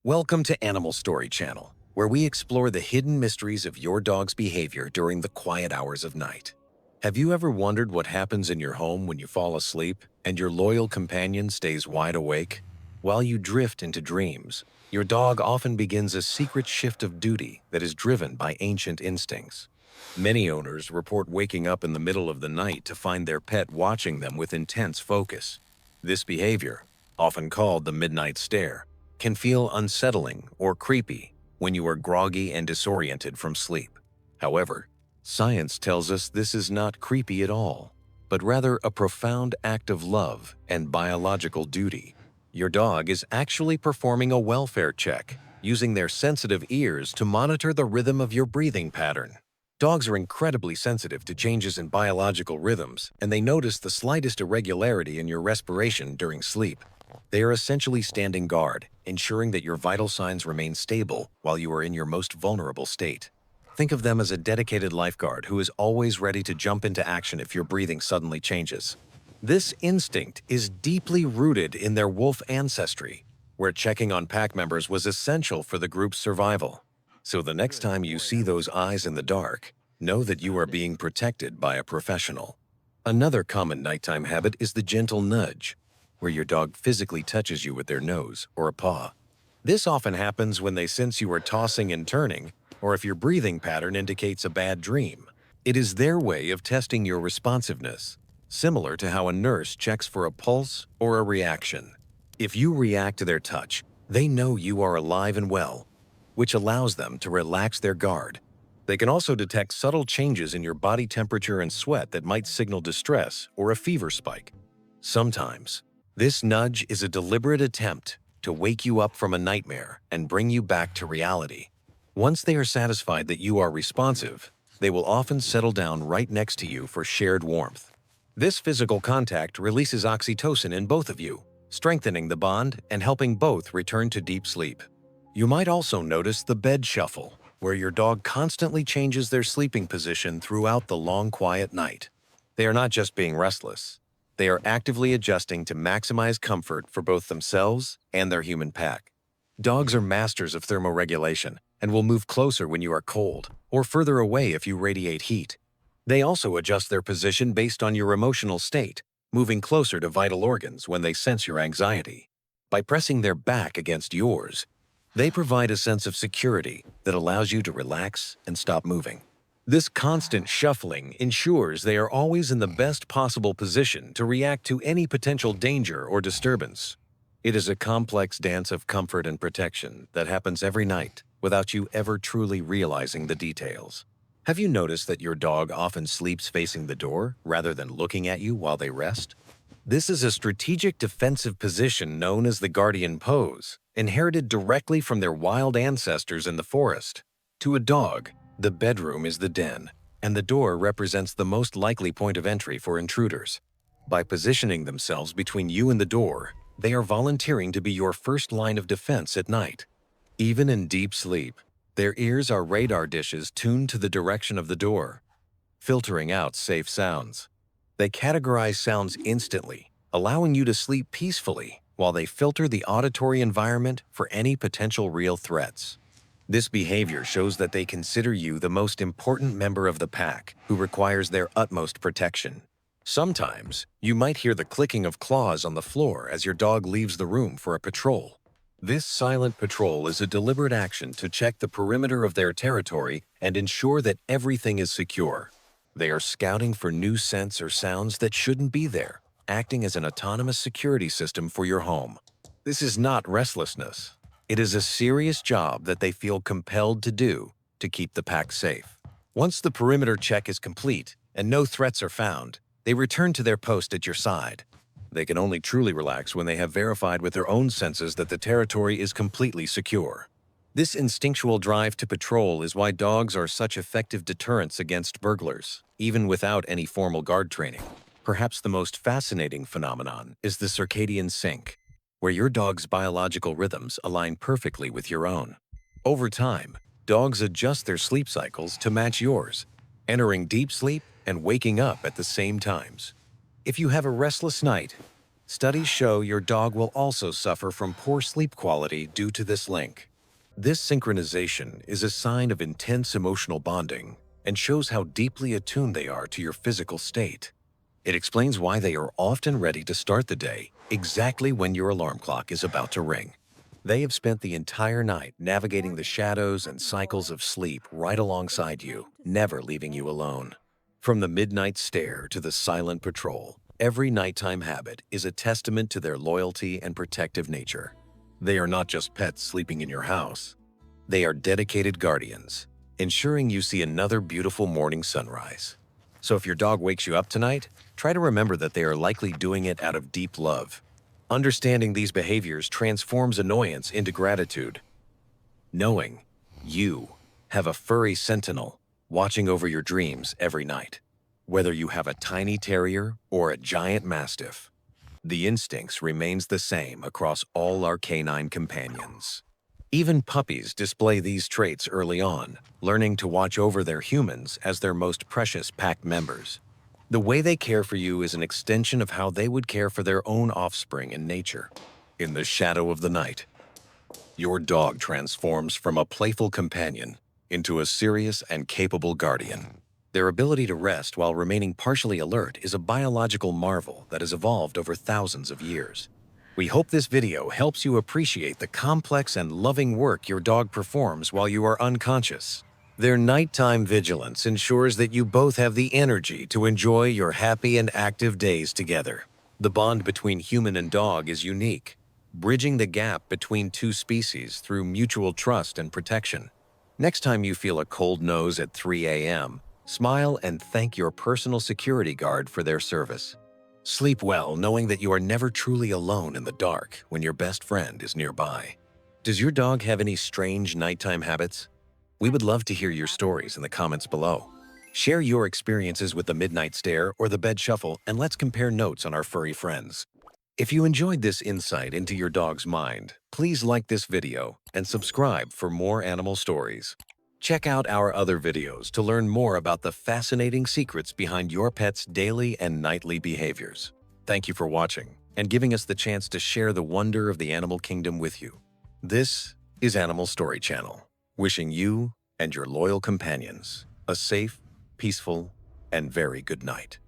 Welcome to Animal Story Channel, where we explore the hidden mysteries of your dog's behavior during the quiet hours of night. Have you ever wondered what happens in your home when you fall asleep and your loyal companion stays wide awake? While you drift into dreams, your dog often begins a secret shift of duty that is driven by ancient instincts. Many owners report waking up in the middle of the night to find their pet watching them with intense focus. This behavior, often called the midnight stare, can feel unsettling or creepy when you are groggy and disoriented from sleep. However, science tells us this is not creepy at all, but rather a profound act of love and biological duty. Your dog is actually performing a welfare check, using their sensitive ears to monitor the rhythm of your breathing pattern. Dogs are incredibly sensitive to changes in biological rhythms, and they notice the slightest irregularity in your respiration during sleep. They are essentially standing guard, ensuring that your vital signs remain stable while you are in your most vulnerable state. Think of them as a dedicated lifeguard who is always ready to jump into action if your breathing suddenly changes. This instinct is deeply rooted in their wolf ancestry, where checking on pack members was essential for the group's survival. So the next time you see those eyes in the dark, know that you are being protected by a professional. Another common nighttime habit is the gentle nudge, where your dog physically touches you with their nose or a paw. This often happens when they sense you are tossing and turning, or if your breathing pattern indicates a bad dream. It is their way of testing your responsiveness, similar to how a nurse checks for a pulse or a reaction. If you react to their touch, they know you are alive and well, which allows them to relax their guard. They can also detect subtle changes in your body temperature and sweat that might signal distress or a fever spike. Sometimes, this nudge is a deliberate attempt to wake you up from a nightmare and bring you back to reality. Once they are satisfied that you are responsive, they will often settle down right next to you for shared warmth. This physical contact releases oxytocin in both of you, strengthening the bond and helping both return to deep sleep. You might also notice the bed shuffle, where your dog constantly changes their sleeping position throughout the long, quiet night. They are not just being restless. They are actively adjusting to maximize comfort for both themselves and their human pack. Dogs are masters of thermoregulation and will move closer when you are cold or further away if you radiate heat. They also adjust their position based on your emotional state, moving closer to vital organs when they sense your anxiety. By pressing their back against yours, they provide a sense of security that allows you to relax and stop moving. This constant shuffling ensures they are always in the best possible position to react to any potential danger or disturbance. It is a complex dance of comfort and protection that happens every night without you ever truly realizing the details. Have you noticed that your dog often sleeps facing the door rather than looking at you while they rest? This is a strategic defensive position known as the guardian pose, inherited directly from their wild ancestors in the forest. To a dog, the bedroom is the den, and the door represents the most likely point of entry for intruders. By positioning themselves between you and the door, they are volunteering to be your first line of defense at night. Even in deep sleep, their ears are radar dishes tuned to the direction of the door, filtering out safe sounds. They categorize sounds instantly, allowing you to sleep peacefully while they filter the auditory environment for any potential real threats. This behavior shows that they consider you the most important member of the pack who requires their utmost protection. Sometimes, you might hear the clicking of claws on the floor as your dog leaves the room for a patrol. This silent patrol is a deliberate action to check the perimeter of their territory and ensure that everything is secure. They are scouting for new scents or sounds that shouldn't be there, acting as an autonomous security system for your home. This is not restlessness. It is a serious job that they feel compelled to do to keep the pack safe. Once the perimeter check is complete and no threats are found, they return to their post at your side. They can only truly relax when they have verified with their own senses that the territory is completely secure. This instinctual drive to patrol is why dogs are such effective deterrents against burglars, even without any formal guard training. Perhaps the most fascinating phenomenon is the circadian sync, where your dog's biological rhythms align perfectly with your own. Over time, dogs adjust their sleep cycles to match yours, entering deep sleep and waking up at the same times. If you have a restless night, Studies show your dog will also suffer from poor sleep quality due to this link. This synchronization is a sign of intense emotional bonding and shows how deeply attuned they are to your physical state. It explains why they are often ready to start the day exactly when your alarm clock is about to ring. They have spent the entire night navigating the shadows and cycles of sleep right alongside you, never leaving you alone. From the midnight stare to the silent patrol, every nighttime habit is a testament to their loyalty and protective nature. They are not just pets sleeping in your house. They are dedicated guardians, ensuring you see another beautiful morning sunrise. So if your dog wakes you up tonight, try to remember that they are likely doing it out of deep love. Understanding these behaviors transforms annoyance into gratitude. Knowing you have a furry sentinel watching over your dreams every night. Whether you have a tiny terrier or a giant mastiff, the instincts remains the same across all our canine companions. Even puppies display these traits early on, learning to watch over their humans as their most precious pack members. The way they care for you is an extension of how they would care for their own offspring in nature. In the shadow of the night, your dog transforms from a playful companion into a serious and capable guardian. Their ability to rest while remaining partially alert is a biological marvel that has evolved over thousands of years. We hope this video helps you appreciate the complex and loving work your dog performs while you are unconscious. Their nighttime vigilance ensures that you both have the energy to enjoy your happy and active days together. The bond between human and dog is unique, bridging the gap between two species through mutual trust and protection. Next time you feel a cold nose at 3 a.m., smile and thank your personal security guard for their service. Sleep well knowing that you are never truly alone in the dark when your best friend is nearby. Does your dog have any strange nighttime habits? We would love to hear your stories in the comments below. Share your experiences with the midnight stare or the bed shuffle, and let's compare notes on our furry friends. If you enjoyed this insight into your dog's mind, please like this video and subscribe for more animal stories. Check out our other videos to learn more about the fascinating secrets behind your pet's daily and nightly behaviors. Thank you for watching and giving us the chance to share the wonder of the animal kingdom with you. This is Animal Story Channel, wishing you and your loyal companions a safe, peaceful, and very good night.